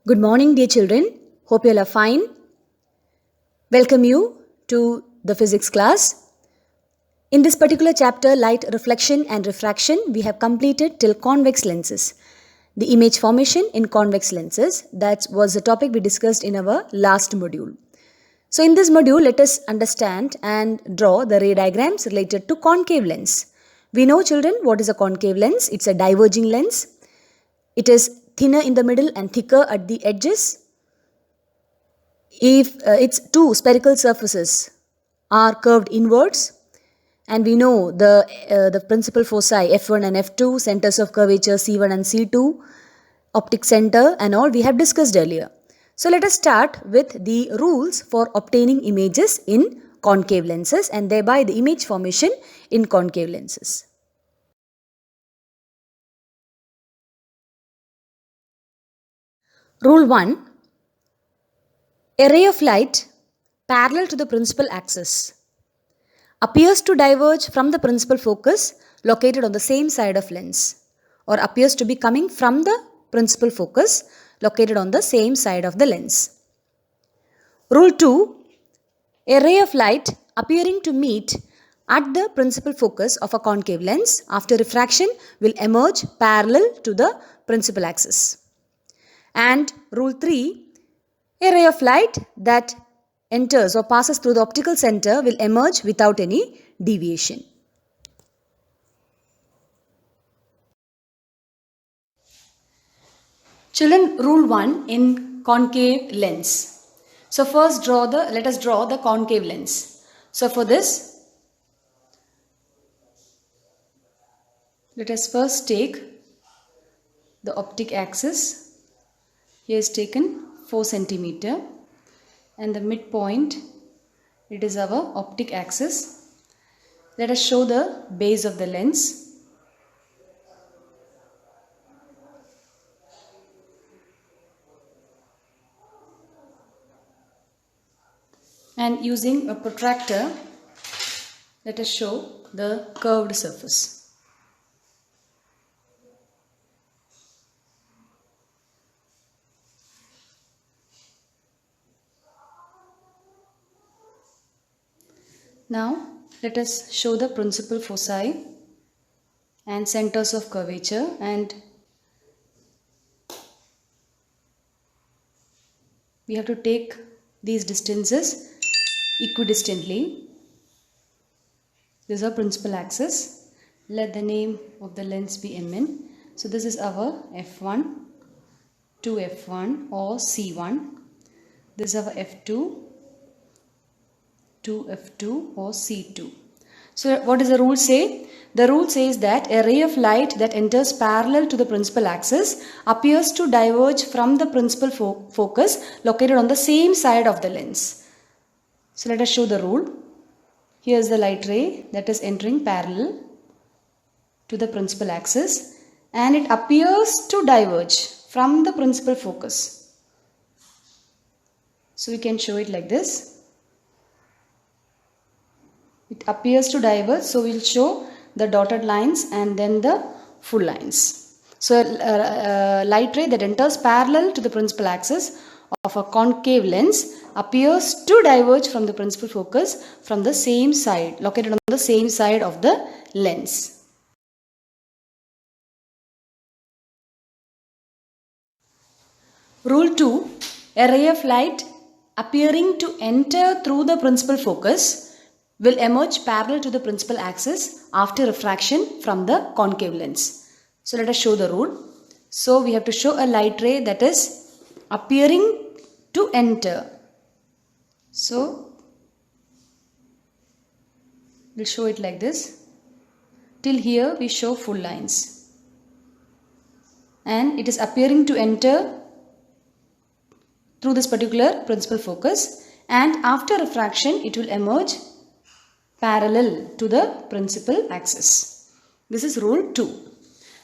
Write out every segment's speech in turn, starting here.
Good morning, dear children. Hope you all are fine. Welcome you to the physics class. In this particular chapter, light reflection and refraction, we have completed till convex lenses. The image formation in convex lenses, that was the topic we discussed in our last module. So in this module, let us understand and draw the ray diagrams related to concave lens. We know, children, what is a concave lens? It's a diverging lens. It is thinner in the middle and thicker at the edges. If its two spherical surfaces are curved inwards, and we know the principal foci F1 and F2, centers of curvature C1 and C2, optic center and all we have discussed earlier. So let us start with the rules for obtaining images in concave lenses and thereby the image formation in concave lenses. Rule 1. A ray of light parallel to the principal axis appears to diverge from the principal focus located on the same side of lens, or appears to be coming from the principal focus located on the same side of the lens. Rule 2. A ray of light appearing to meet at the principal focus of a concave lens after refraction will emerge parallel to the principal axis. And rule 3. A ray of light that enters or passes through the optical center will emerge without any deviation. Children, rule 1 in concave lens. So first let us draw the concave lens. So for this, let us first take the optic axis. Here is taken 4 centimeter and the midpoint, it is our optic axis. Let us show the base of the lens. And using a protractor, let us show the curved surface. Now, let us show the principal foci and centers of curvature, and we have to take these distances equidistantly. This is our principal axis. Let the name of the lens be Mn. So this is our F1, 2F1 or C1. This is our F2, 2F2 or C2. So what does the rule say? The rule says that a ray of light that enters parallel to the principal axis appears to diverge from the principal focus located on the same side of the lens. So let us show the rule. Here is the light ray that is entering parallel to the principal axis and it appears to diverge from the principal focus. So we can show it like this. It appears to diverge, so we will show the dotted lines and then the full lines. So light ray that enters parallel to the principal axis of a concave lens appears to diverge from the principal focus from the same side, located on the same side of the lens. Rule 2. A ray of light appearing to enter through the principal focus will emerge parallel to the principal axis after refraction from the concave lens. So let us show the rule. So we have to show a light ray that is appearing to enter. So we'll show it like this. Till here we show full lines. And it is appearing to enter through this particular principal focus, and after refraction it will emerge parallel to the principal axis. This is rule 2.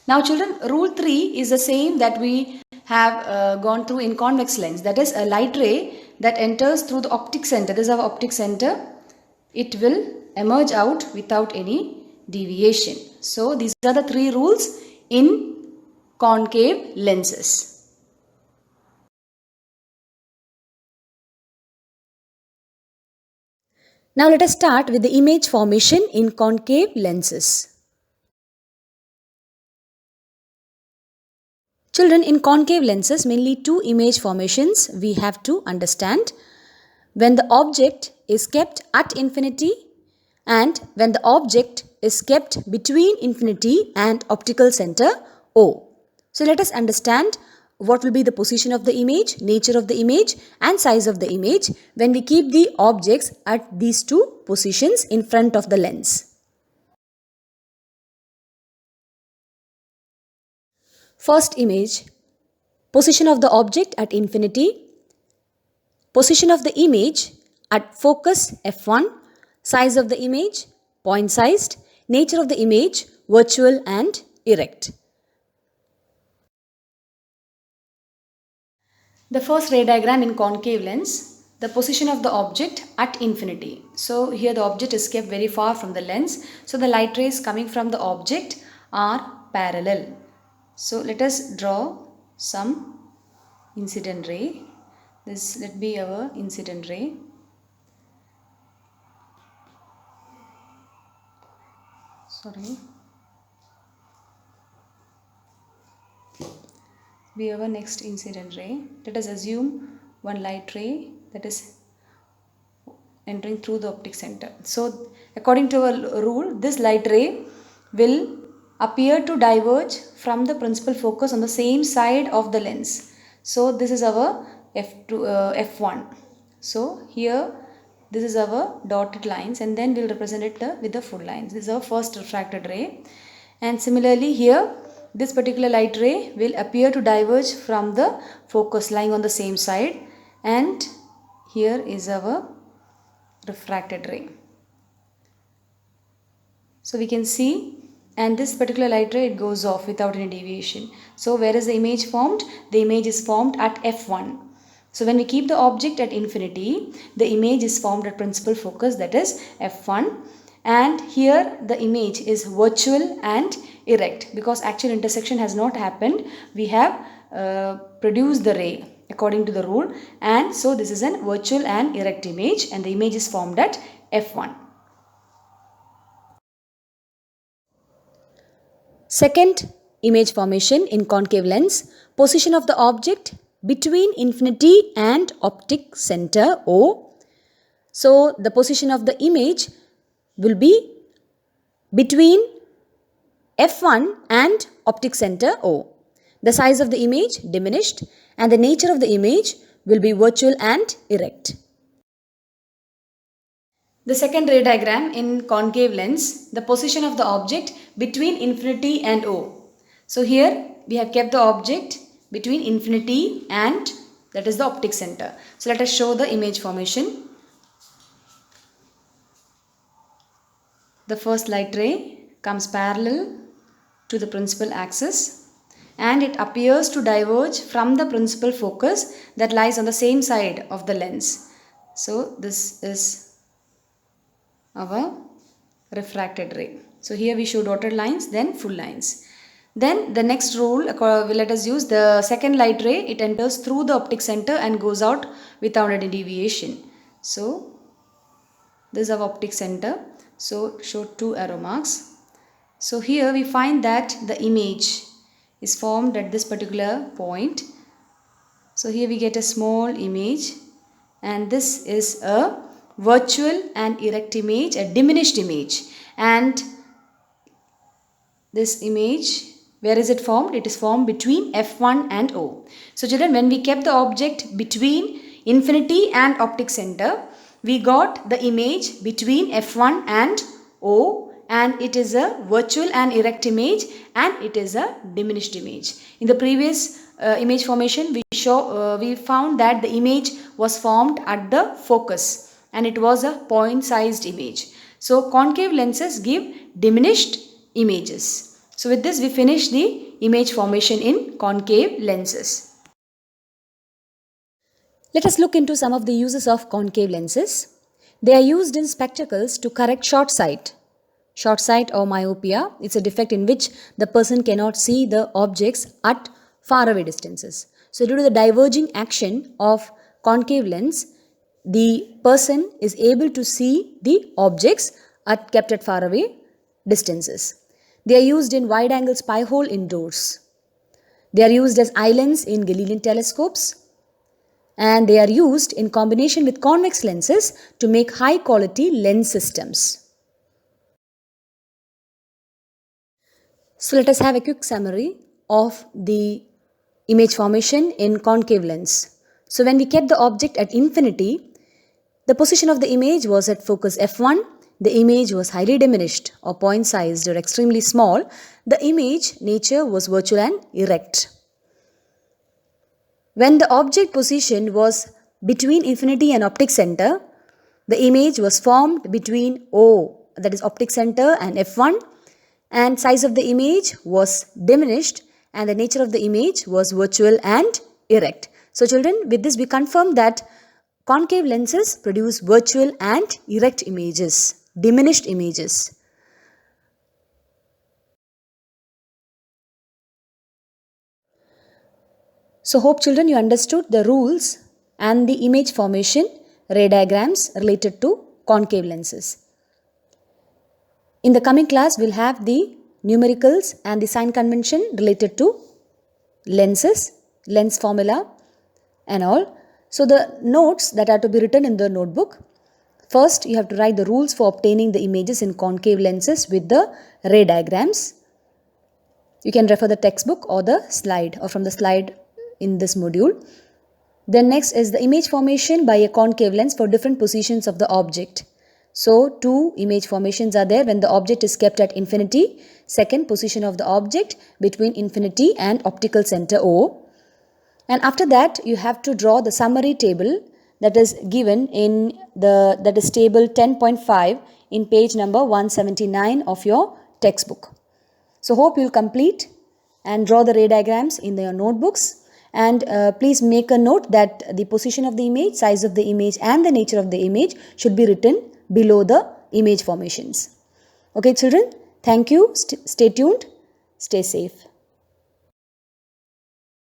Now children, rule 3 is the same that we have gone through in convex lens. That is a light ray that enters through the optic center. This is our optic center. It will emerge out without any deviation. So these are the 3 rules in concave lenses. Now let us start with the image formation in concave lenses. Children, in concave lenses, mainly two image formations we have to understand. When the object is kept at infinity and when the object is kept between infinity and optical center O. So let us understand what will be the position of the image, nature of the image and size of the image when we keep the objects at these two positions in front of the lens. First image, position of the object at infinity, position of the image at focus f1, size of the image point sized, nature of the image virtual and erect. The first ray diagram in concave lens, the position of the object at infinity. So here the object is kept very far from the lens. So the light rays coming from the object are parallel. So let us draw some incident ray. Let be our incident ray. Be our next incident ray. Let us assume one light ray that is entering through the optic center. So according to our rule, this light ray will appear to diverge from the principal focus on the same side of the lens. So this is our f1. So here this is our dotted lines and then we'll represent it with the full lines. This is our first refracted ray. And similarly here this particular light ray will appear to diverge from the focus lying on the same side, and here is our refracted ray. So we can see, and this particular light ray, it goes off without any deviation. So where is the image formed? The image is formed at f1. So when we keep the object at infinity, the image is formed at principal focus, that is f1. And here the image is virtual and erect because actual intersection has not happened. We have produced the ray according to the rule, and so this is an virtual and erect image and the image is formed at f1. Second image formation in concave lens, position of the object between infinity and optic center O. So the position of the image will be between f1 and optic center O. The size of the image diminished and the nature of the image will be virtual and erect. The second ray diagram in concave lens, the position of the object between infinity and O. So here we have kept the object between infinity and that is the optic center. So let us show the image formation. The first light ray comes parallel to the principal axis and it appears to diverge from the principal focus that lies on the same side of the lens. So this is our refracted ray. So here we show dotted lines, then full lines. Then the next rule, let us use the second light ray. It enters through the optic center and goes out without any deviation. So this is our optic center. So show two arrow marks. So here we find that the image is formed at this particular point. So here we get a small image and this is a virtual and erect image, a diminished image. And this image, where is it formed? It is formed between f1 and O. So children, when we kept the object between infinity and optic center, we got the image between f1 and O, and it is a virtual and erect image and it is a diminished image. In the previous image formation, we found that the image was formed at the focus and it was a point sized image. So concave lenses give diminished images. So with this we finish the image formation in concave lenses. Let us look into some of the uses of concave lenses. They are used in spectacles to correct short sight. Short sight or myopia, it's a defect in which the person cannot see the objects at far away distances. So due to the diverging action of concave lens, the person is able to see the objects kept at far away distances. They are used in wide-angle spy hole indoors. They are used as islands in Galilean telescopes, and they are used in combination with convex lenses to make high-quality lens systems. So let us have a quick summary of the image formation in concave lens. So when we kept the object at infinity, the position of the image was at focus f1. The image was highly diminished or point-sized or extremely small. The image nature was virtual and erect. When the object position was between infinity and optic center, the image was formed between O, that is optic center, and f1, and size of the image was diminished and the nature of the image was virtual and erect. So children, with this we confirm that concave lenses produce virtual and erect images, diminished images. So hope children you understood the rules and the image formation ray diagrams related to concave lenses. In the coming class, we'll have the numericals and the sign convention related to lenses, lens formula and all. So the notes that are to be written in the notebook. First, you have to write the rules for obtaining the images in concave lenses with the ray diagrams. You can refer the textbook or the slide or from the slide in this module. Then next is the image formation by a concave lens for different positions of the object. So, two image formations are there when the object is kept at infinity. Second, position of the object between infinity and optical center O. And after that, you have to draw the summary table that is given in that is table 10.5 in page number 179 of your textbook. So, hope you will complete and draw the ray diagrams in your notebooks. And please make a note that the position of the image, size of the image and the nature of the image should be written below the image formations. Okay children, thank you. Stay tuned. Stay safe.